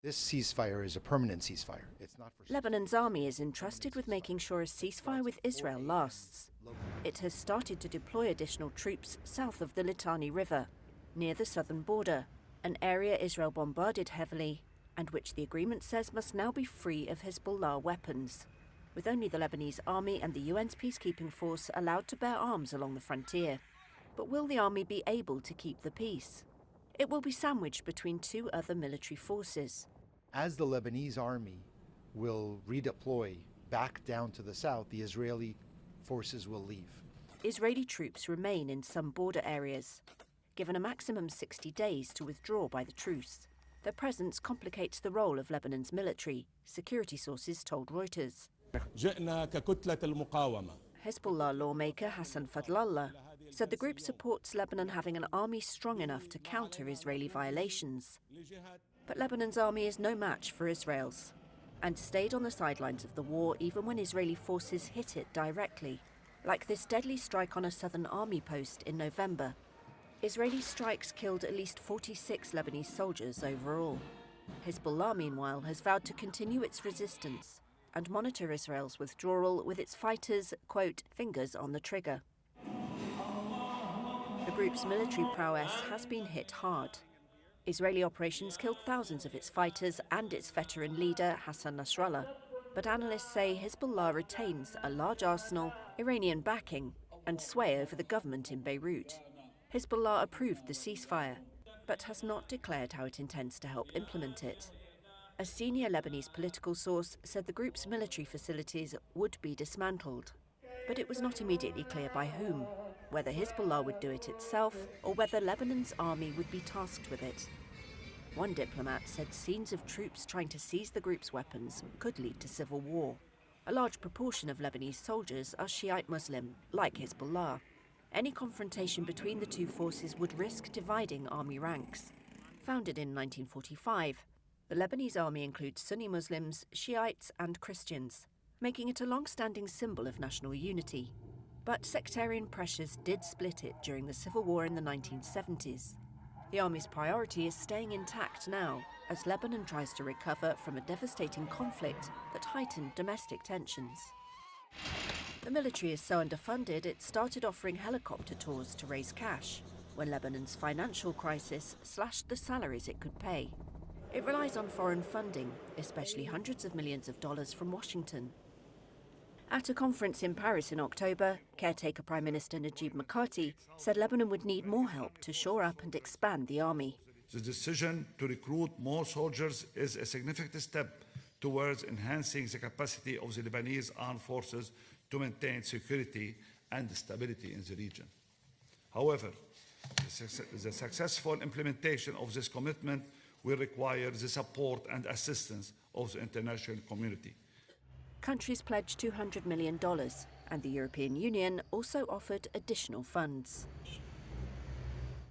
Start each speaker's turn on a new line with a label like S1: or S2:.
S1: This ceasefire is a permanent ceasefire. It's not for...
S2: Lebanon's army is entrusted with making sure a ceasefire with Israel lasts. It has started to deploy additional troops south of the Litani River, near the southern border, an area Israel bombarded heavily and which the agreement says must now be free of Hezbollah weapons, with only the Lebanese army and the UN's peacekeeping force allowed to bear arms along the frontier. But will the army be able to keep the peace? It will be sandwiched between two other military forces.
S1: As the Lebanese army will redeploy back down to the south, the Israeli forces will leave.
S2: Israeli troops remain in some border areas, given a maximum 60 days to withdraw by the truce. Their presence complicates the role of Lebanon's military, security sources told Reuters. Hezbollah lawmaker Hassan Fadlallah said the group supports Lebanon having an army strong enough to counter Israeli violations. But Lebanon's army is no match for Israel's, and stayed on the sidelines of the war even when Israeli forces hit it directly, like this deadly strike on a southern army post in November. Israeli strikes killed at least 46 Lebanese soldiers overall. Hezbollah, meanwhile, has vowed to continue its resistance and monitor Israel's withdrawal with its fighters, quote, fingers on the trigger. The group's military prowess has been hit hard. Israeli operations killed thousands of its fighters and its veteran leader, Hassan Nasrallah. But analysts say Hezbollah retains a large arsenal, Iranian backing, and sway over the government in Beirut. Hezbollah approved the ceasefire, but has not declared how it intends to help implement it. A senior Lebanese political source said the group's military facilities would be dismantled, but it was not immediately clear by whom, whether Hezbollah would do it itself or whether Lebanon's army would be tasked with it. One diplomat said scenes of troops trying to seize the group's weapons could lead to civil war. A large proportion of Lebanese soldiers are Shiite Muslim, like Hezbollah. Any confrontation between the two forces would risk dividing army ranks. Founded in 1945, the Lebanese army includes Sunni Muslims, Shiites and Christians, making it a long-standing symbol of national unity. But sectarian pressures did split it during the civil war in the 1970s. The army's priority is staying intact now, as Lebanon tries to recover from a devastating conflict that heightened domestic tensions. The military is so underfunded it started offering helicopter tours to raise cash, when Lebanon's financial crisis slashed the salaries it could pay. It relies on foreign funding, especially hundreds of millions of dollars from Washington. At a conference in Paris in October, caretaker Prime Minister Najib Mikati said Lebanon would need more help to shore up and expand the army.
S3: The decision to recruit more soldiers is a significant step towards enhancing the capacity of the Lebanese armed forces to maintain security and stability in the region. However, the successful implementation of this commitment will require the support and assistance of the international community.
S2: Countries pledged $200 million, and the European Union also offered additional funds.